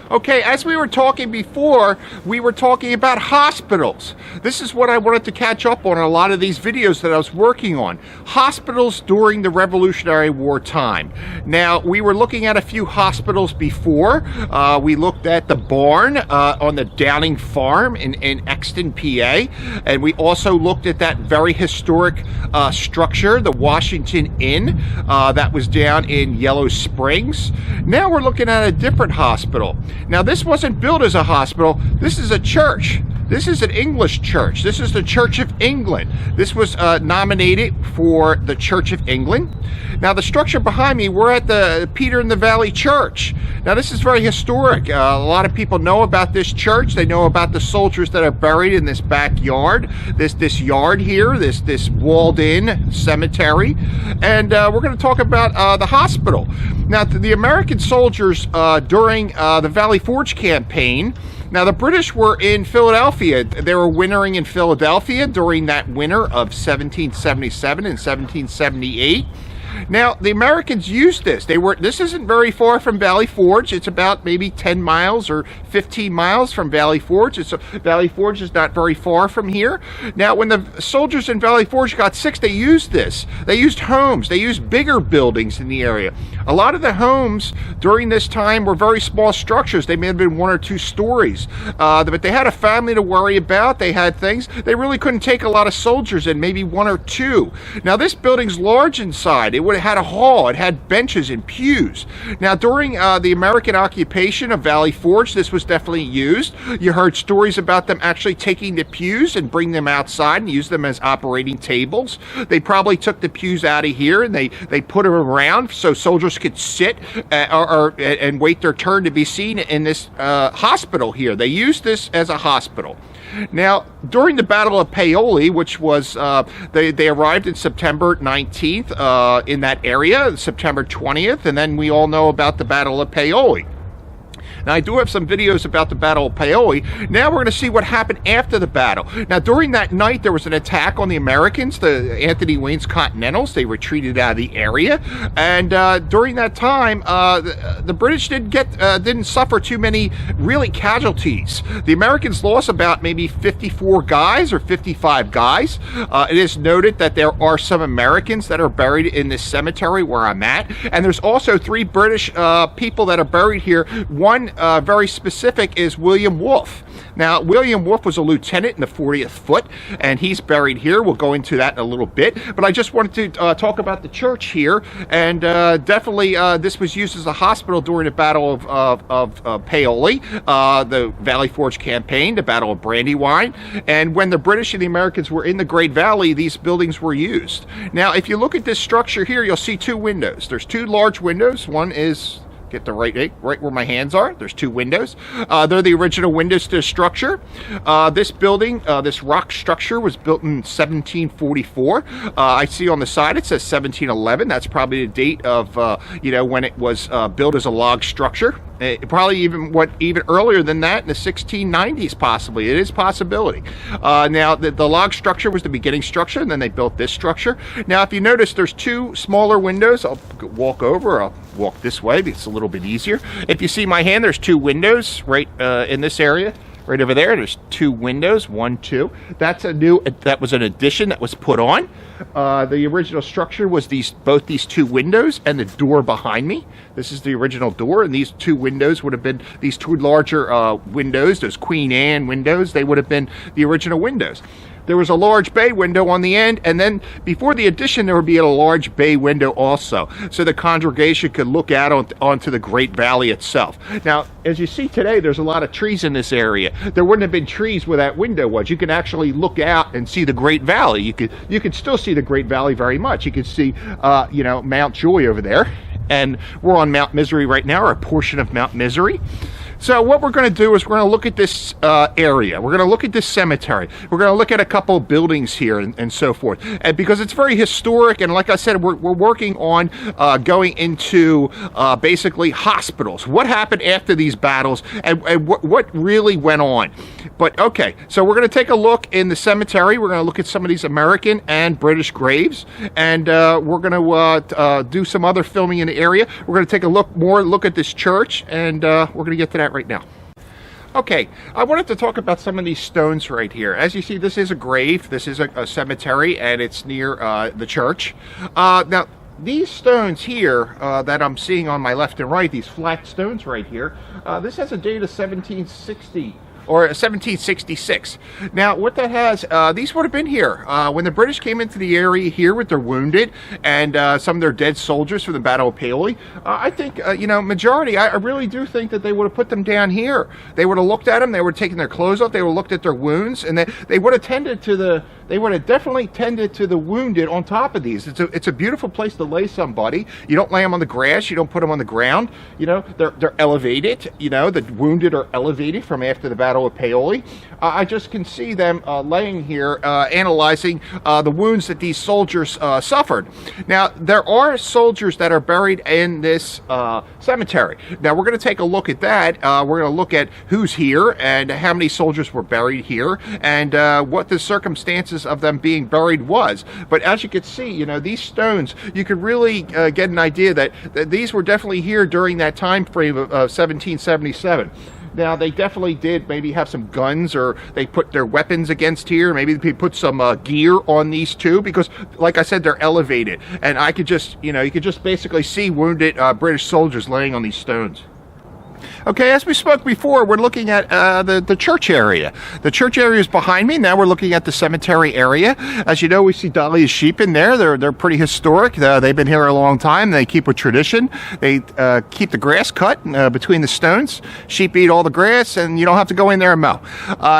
Okay, as we were talking before, we were talking about hospitals. This is what I wanted to catch up on a lot of these videos that I was working on. Hospitals during the Revolutionary War time. Now, we were looking at a few hospitals before. We looked at the barn on the Downing Farm in Exton, PA. And we also looked at that very historic structure, the Washington Inn, that was down in Yellow Springs. Now we're looking at a different hospital. Now, this wasn't built as a hospital. This is a church. This is an English church. This is the Church of England. This was nominated for the Church of England. Now, the structure behind me, we're at the Peter in the Valley Church. Now, this is very historic. A lot of people know about this church. They know about the soldiers that are buried in this backyard, this yard here, this walled-in cemetery. And we're going to talk about the hospital. Now, the American soldiers during the Valley Forge campaign. Now, the British were in Philadelphia. They were wintering in Philadelphia during that winter of 1777 and 1778. Now, the Americans used this. This isn't very far from Valley Forge. It's about maybe 10 miles or 15 miles from Valley Forge. Valley Forge is not very far from here. Now, when the soldiers in Valley Forge got sick, they used this. They used homes. They used bigger buildings in the area. A lot of the homes during this time were very small structures. They may have been 1 or 2 stories. But they had a family to worry about. They had things. They really couldn't take a lot of soldiers in, maybe 1 or 2. Now, this building's large inside. It would have had a hall. It had benches and pews. Now, during the American occupation of Valley Forge, this was definitely used. You heard stories about them actually taking the pews and bring them outside and use them as operating tables. They probably took the pews out of here and they put them around so soldiers could sit and wait their turn to be seen in this hospital here. They used this as a hospital. Now, during the Battle of Paoli, which was, they arrived in September 19th in that area, September 20th, and then we all know about the Battle of Paoli. Now, I do have some videos about the Battle of Paoli. Now we're going to see what happened after the battle. Now, during that night, there was an attack on the Americans, the Anthony Wayne's Continentals. They retreated out of the area. And during that time, the British didn't suffer too many really casualties. The Americans lost about maybe 54 guys or 55 guys. It is noted that there are some Americans that are buried in this cemetery where I'm at. And there's also 3 British people that are buried here. One very specific is William Wolfe. Now, William Wolfe was a lieutenant in the 40th Foot, and he's buried here. We'll go into that in a little bit. But I just wanted to talk about the church here, and definitely this was used as a hospital during the Battle of Paoli, the Valley Forge campaign, the Battle of Brandywine. And when the British and the Americans were in the Great Valley, these buildings were used. Now, if you look at this structure here, you'll see 2 windows. There's 2 large windows. One is get the right where my hands are. There's 2 windows. They're the original windows to the structure. This building, this rock structure, was built in 1744. I see on the side it says 1711. That's probably the date of when it was built as a log structure. Probably even earlier than that, in the 1690s, possibly. It is a possibility. Now, the log structure was the beginning structure, and then they built this structure. Now, if you notice, there's 2 smaller windows. I'll walk over. I'll walk this way because it's a little bit easier. If you see my hand, there's 2 windows right in this area. Right over there, there's 2 windows, 1, 2. That was an addition that was put on. The original structure was both these 2 windows and the door behind me. This is the original door, and these 2 windows would have been these 2 larger windows, those Queen Anne windows. They would have been the original windows. There was a large bay window on the end, and then before the addition, there would be a large bay window also, so the congregation could look out onto the Great Valley itself. Now, as you see today, there's a lot of trees in this area. There wouldn't have been trees where that window was. You can actually look out and see the Great Valley. You could still see the Great Valley very much. You could see, Mount Joy over there, and we're on Mount Misery right now, or a portion of Mount Misery. So what we're going to do is we're going to look at this area. We're going to look at this cemetery. We're going to look at a couple of buildings here and so forth. And because it's very historic, and like I said, we're working on going into basically hospitals. What happened after these battles, and what really went on. But okay, so we're going to take a look in the cemetery. We're going to look at some of these American and British graves, and we're going to do some other filming in the area. We're going to take a look at this church, and we're going to get to that that right now. Okay, I wanted to talk about some of these stones right here. As you see, this is a grave, this is a cemetery, and it's near the church. Now, these stones here that I'm seeing on my left and right, these flat stones right here, this has a date of 1760. Or 1766. Now, what that has, these would have been here when the British came into the area here with their wounded and some of their dead soldiers from the Battle of Paoli. I think, you know, majority, I really do think that they would have put them down here. They would have looked at them, they would have taken their clothes off, they would have looked at their wounds, and they would have tended to the, they would have definitely tended to the wounded on top of these. It's a beautiful place to lay somebody. You don't lay them on the grass, you don't put them on the ground. You know, they're elevated. You know, the wounded are elevated from after the Battle of Paoli. I just can see them laying here analyzing the wounds that these soldiers suffered. Now, there are soldiers that are buried in this cemetery. Now, we're going to take a look at that. We're going to look at who's here and how many soldiers were buried here and what the circumstances of them being buried was. But as you can see, you know, these stones, you could really get an idea that these were definitely here during that time frame of 1777. Now, they definitely did maybe have some guns, or they put their weapons against here. Maybe they put some gear on these too, because, like I said, they're elevated. And I could just, you know, you could just basically see wounded British soldiers laying on these stones. Okay, as we spoke before, we're looking at the church area. The church area is behind me. Now we're looking at the cemetery area. As you know, we see Dahlia's sheep in there. They're pretty historic. They've been here a long time. They keep a tradition. They keep the grass cut between the stones. Sheep eat all the grass, and you don't have to go in there and mow.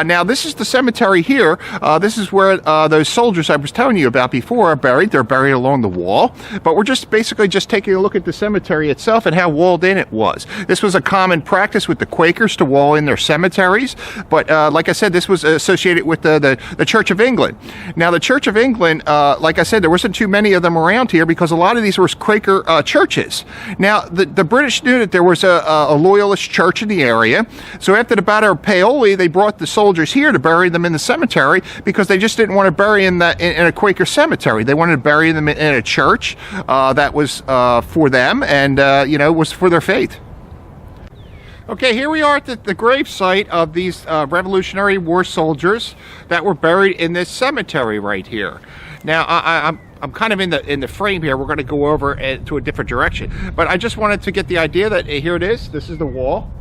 Now, this is the cemetery here. This is where those soldiers I was telling you about before are buried. They're buried along the wall. But we're just basically just taking a look at the cemetery itself and how walled in it was. This was a common practice with the Quakers to wall in their cemeteries, but like I said, this was associated with the Church of England. Now, the Church of England, like I said, there wasn't too many of them around here because a lot of these were Quaker churches. Now, the British knew that there was a loyalist church in the area, so after the Battle of Paoli, they brought the soldiers here to bury them in the cemetery because they just didn't want to bury in a Quaker cemetery. They wanted to bury them in a church that was for them and, you know, was for their faith. Okay, here we are at the grave site of these Revolutionary War soldiers that were buried in this cemetery right here. Now, I'm kind of in the frame here. We're going to go over to a different direction, but I just wanted to get the idea that here it is. This is the wall.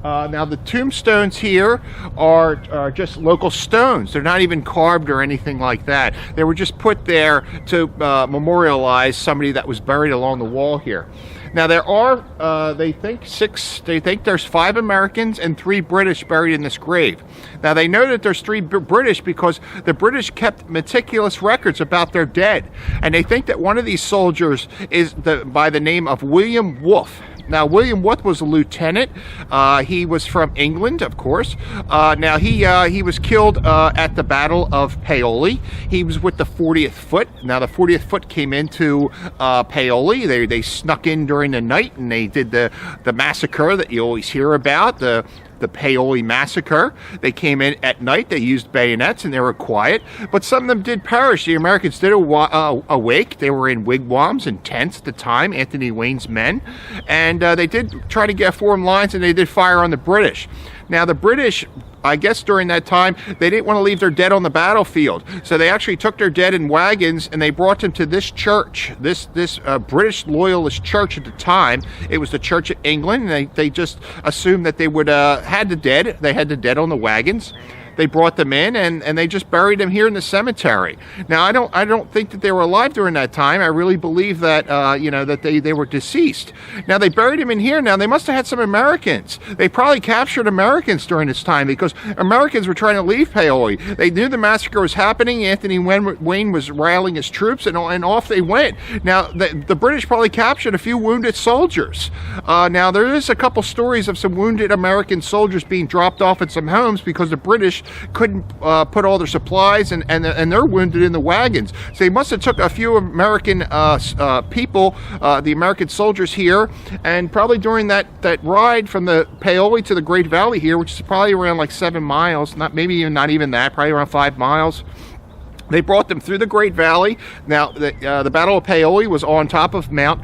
Now, the tombstones here are just local stones. They're not even carved or anything like that. They were just put there to memorialize somebody that was buried along the wall here. Now, there are, they think there's 5 Americans and 3 British buried in this grave. Now, they know that there's 3 British because the British kept meticulous records about their dead. And they think that one of these soldiers is by the name of William Wolfe. Now, William Wolfe was a lieutenant. He was from England, of course. Now, he was killed at the Battle of Paoli. He was with the 40th Foot. Now, the 40th Foot came into Paoli. They snuck in during the night, and they did the massacre that you always hear about, the Paoli massacre. They came in at night, they used bayonets, and they were quiet, but some of them did perish. The Americans did awake. They were in wigwams and tents at the time, Anthony Wayne's men, and they did try to form lines, and they did fire on the British. Now, the British, I guess during that time, they didn't want to leave their dead on the battlefield. So they actually took their dead in wagons and they brought them to this church, this British loyalist church at the time. It was the Church of England, and they just assumed that they would had the dead. They had the dead on the wagons. They brought them in and they just buried them here in the cemetery. Now, I don't think that they were alive during that time. I really believe that you know, that they were deceased. Now, they buried them in here. Now, they must have had some Americans. They probably captured Americans during this time because Americans were trying to leave Paoli. They knew the massacre was happening. Anthony Wayne was rallying his troops, and off they went. Now, the British probably captured a few wounded soldiers. Now, there is a couple stories of some wounded American soldiers being dropped off at some homes because the British couldn't put all their supplies, and they're wounded in the wagons. So they must have took a few American people, the American soldiers here, and probably during that ride from the Paoli to the Great Valley here, which is probably around like 7 miles, not even that, probably around 5 miles. They brought them through the Great Valley. Now, the Battle of Paoli was on top of Mount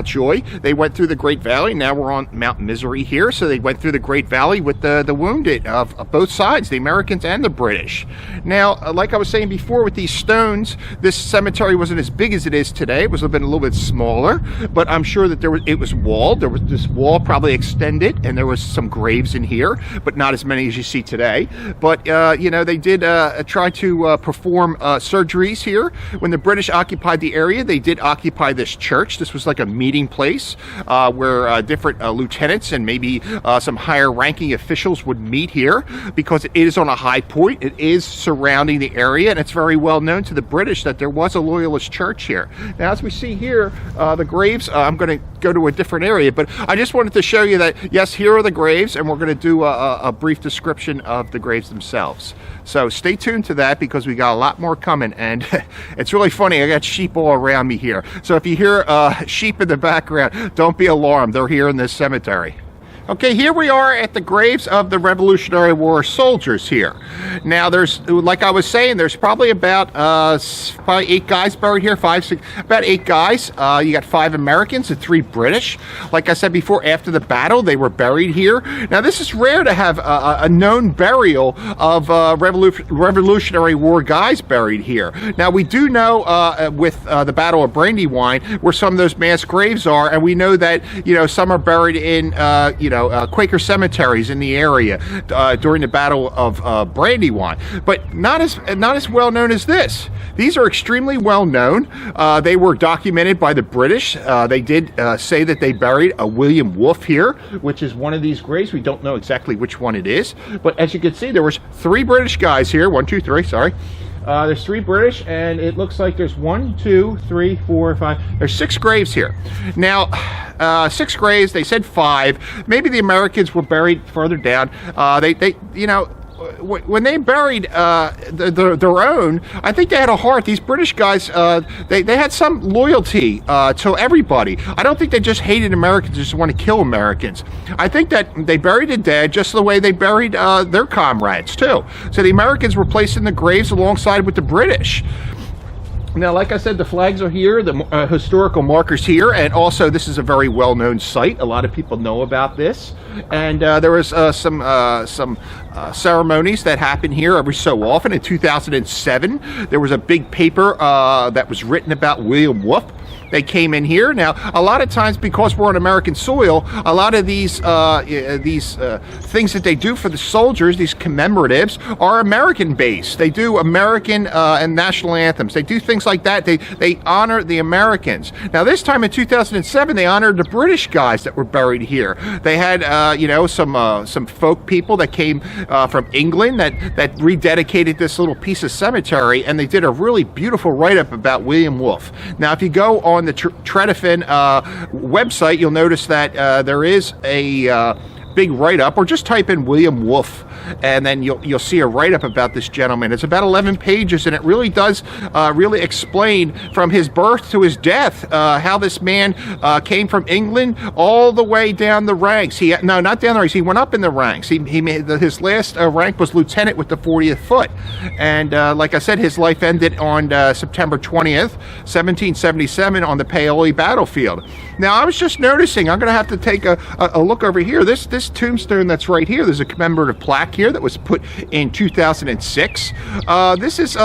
Joy. They went through the Great Valley. Now we're on Mount Misery here. So they went through the Great Valley with the wounded of both sides, the Americans and the British. Now, like I was saying before with these stones, this cemetery wasn't as big as it is today. It was a little bit smaller, but I'm sure that it was walled. There was this wall probably extended, and there was some graves in here, but not as many as you see today. But, you know, they did try to perform surgeries here. When the British occupied the area, they did occupy this church. This was like a meeting place where different lieutenants and maybe some higher ranking officials would meet here, because it is on a high point. It is surrounding the area, and it's very well known to the British that there was a loyalist church here. Now, as we see here, the graves, I'm going to go to a different area, but I just wanted to show you that, yes, here are the graves, and we're going to do a brief description of the graves themselves. So stay tuned to that, because we got a lot more coming, and it's really funny. I got sheep all around me here. So if you hear sheep in the background, don't be alarmed. They're here in this cemetery. Okay, here we are at the graves of the Revolutionary War soldiers here. Now, there's, like I was saying, there's probably about 8 guys buried here, 5, 6, about 8 guys. You got 5 Americans and 3 British. Like I said before, after the battle, they were buried here. Now, this is rare to have a known burial of Revolutionary War guys buried here. Now, we do know with the Battle of Brandywine where some of those mass graves are, and we know that, you know, some are buried in, Quaker cemeteries in the area during the Battle of Brandywine, but not as well known as this. These are extremely well known. They were documented by the British. They did say that they buried a William Wolfe here, which is one of these graves. We don't know exactly which one it is, but as you can see, there was 3 British guys here. 1, 2, 3. Sorry. There's 3 British, and it looks like there's 1, 2, 3, 4, 5. There's 6 graves here. Now, 6 graves. They said 5. Maybe the Americans were buried further down. They you know, when they buried their own, I think they had a heart. These British guys, they had some loyalty to everybody. I don't think they just hated Americans, just want to kill Americans. I think that they buried the dead just the way they buried their comrades too. So the Americans were placed in the graves alongside with the British. Now, like I said, the flags are here, the historical markers here, and also this is a very well-known site. A lot of people know about this, and there was some ceremonies that happen here every so often. In 2007, there was a big paper that was written about William Wolfe. They came in here. Now, a lot of times, because we're on American soil, a lot of these things that they do for the soldiers, these commemoratives, are American-based. They do American and national anthems. They do things like that. They honor the Americans. Now, this time in 2007, they honored the British guys that were buried here. They had, you know, some folk people that came from England that rededicated this little piece of cemetery, and they did a really beautiful write-up about William Wolfe. Now, if you go on the Tredafin website, you'll notice that there is a big write-up, or just type in William Wolfe, and then you'll see a write-up about this gentleman. It's about 11 pages, and it really does really explain from his birth to his death how this man came from England all the way down the ranks. No, not down the ranks. He went up in the ranks. He made his last rank was lieutenant with the 40th Foot, and like I said, his life ended on September 20th, 1777, on the Paoli battlefield. Now, I was just noticing. I'm going to have to take a look over here. This tombstone that's right here, there's a commemorative plaque here that was put in 2006. This is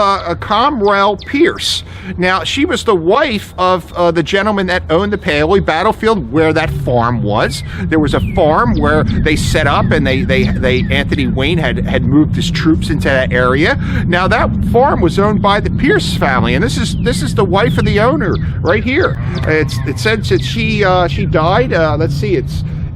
Cromwell Pierce. Now, she was the wife of the gentleman that owned the Paoli battlefield, where that farm was. There was a farm where they set up, and Anthony Wayne had moved his troops into that area. Now, that farm was owned by the Pierce family, and this is the wife of the owner right here. It said that she died. Let's see,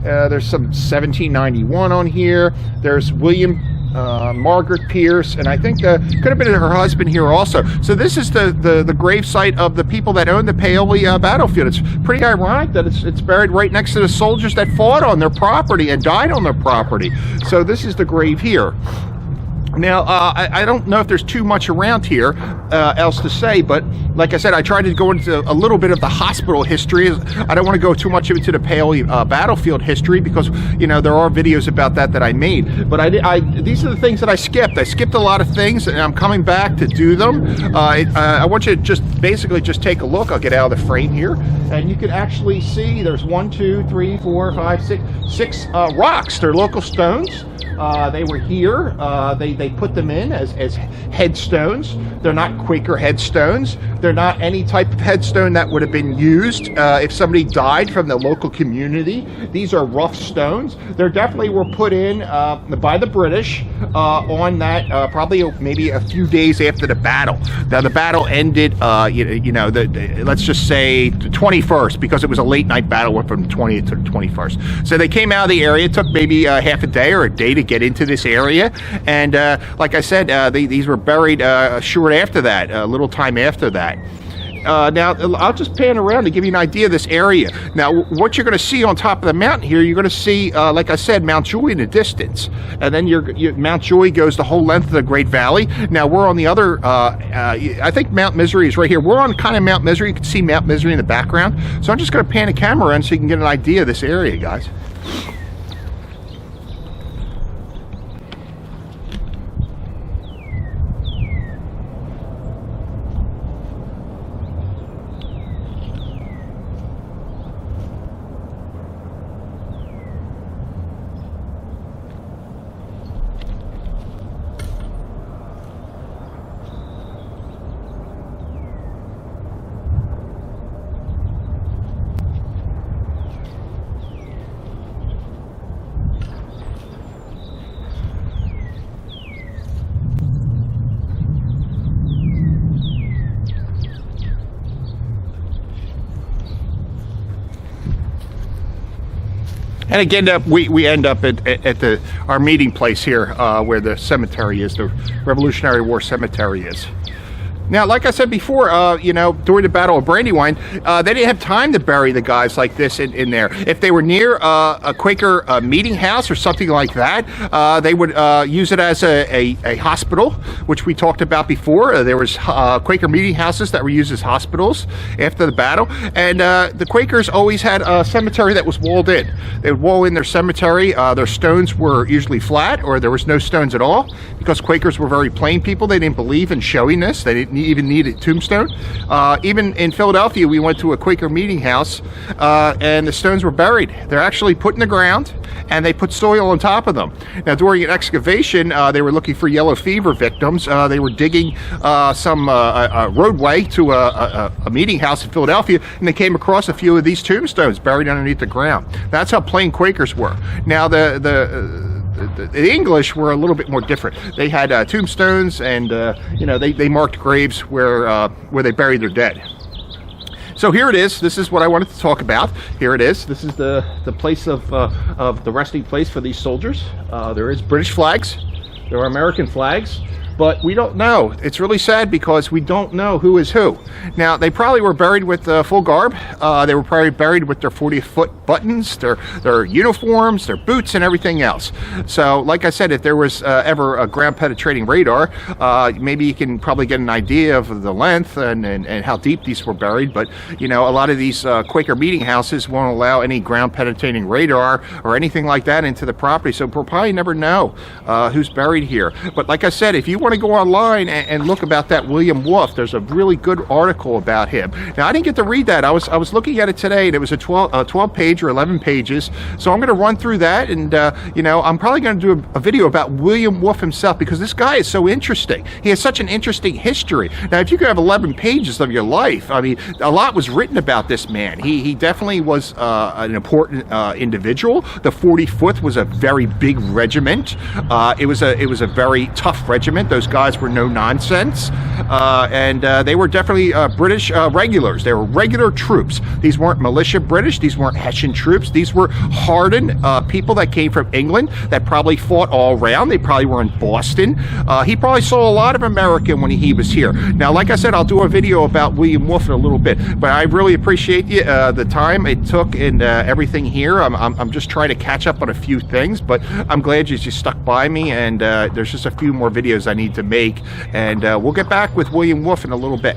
there's some 1791 on here. There's William Margaret Pierce, and I think could have been her husband here also. So this is the grave site of the people that owned the Paoli battlefield. It's pretty ironic that it's buried right next to the soldiers that fought on their property and died on their property. So this is the grave here. Now, I don't know if there's too much around here else to say, but like I said, I tried to go into a little bit of the hospital history. I don't want to go too much into the Paoli battlefield history because, you know, there are videos about that I made. But these are the things that I skipped. I skipped a lot of things, and I'm coming back to do them. I want you to just basically just take a look. I'll get out of the frame here, and you can actually see there's 1, 2, 3, 4, 5, 6 rocks. They're local stones. They were here. They put them in as headstones. They're not Quaker headstones. They're not any type of headstone that would have been used if somebody died from the local community. These are rough stones. They definitely were put in by the British on that probably maybe a few days after the battle. Now the battle ended, let's just say the 21st, because it was a late night battle, went from the 20th to the 21st. So they came out of the area. It took maybe half a day or a day to get into this area, and like I said, these were buried short after that, a little time after that. Now, I'll just pan around to give you an idea of this area. Now, what you're going to see on top of the mountain here, you're going to see, like I said, Mount Joy in the distance. And then Mount Joy goes the whole length of the Great Valley. Now, we're on the other, I think Mount Misery is right here. We're on kind of Mount Misery. You can see Mount Misery in the background. So I'm just going to pan the camera around so you can get an idea of this area, guys. And again, we end up at our meeting place here, where the cemetery is, the Revolutionary War cemetery is. Now, like I said before, during the Battle of Brandywine, they didn't have time to bury the guys like this in there. If they were near a Quaker meeting house or something like that, they would use it as a hospital, which we talked about before. There was Quaker meeting houses that were used as hospitals after the battle, and the Quakers always had a cemetery that was walled in. They would wall in their cemetery. Their stones were usually flat, or there was no stones at all, because Quakers were very plain people. They didn't believe in showiness. They didn't even need a tombstone. Even in Philadelphia, we went to a Quaker meeting house, and the stones were buried. They're actually put in the ground, and they put soil on top of them. Now, during an excavation, they were looking for yellow fever victims. They were digging some roadway to a meeting house in Philadelphia, and they came across a few of these tombstones buried underneath the ground. That's how plain Quakers were. Now, the English were a little bit more different. They had tombstones, and they marked graves where they buried their dead. So here it is. This is what I wanted to talk about. Here it is. This is the place of the resting place for these soldiers. There is British flags. There are American flags. But we don't know. It's really sad because we don't know who is who. Now, they probably were buried with full garb. They were probably buried with their 40-foot buttons, their uniforms, their boots, and everything else. So, like I said, if there was ever a ground-penetrating radar, maybe you can probably get an idea of the length and how deep these were buried. But, a lot of these Quaker meeting houses won't allow any ground-penetrating radar or anything like that into the property. So we'll probably never know who's buried here. But like I said, if you want to go online and look about that William Wolfe, there's a really good article about him. Now, I didn't get to read that. I was looking at it today, and it was a 12 page or 11 pages. So I'm going to run through that, and I'm probably going to do a video about William Wolfe himself, because this guy is so interesting. He has such an interesting history. Now, if you could have 11 pages of your life, I mean, a lot was written about this man. He definitely was an important individual. The 45th was a very big regiment. It was a very tough regiment. those guys were no nonsense, and they were definitely British regulars. They were regular troops. These weren't militia British. These weren't Hessian troops. These were hardened people that came from England that probably fought all around. They probably were in Boston. He probably saw a lot of America when he was here. Now, like I said, I'll do a video about William Wolfe in a little bit, but I really appreciate the time it took and everything here. I'm just trying to catch up on a few things, but I'm glad you just stuck by me, and there's just a few more videos I need to make, and we'll get back with William Wolfe in a little bit.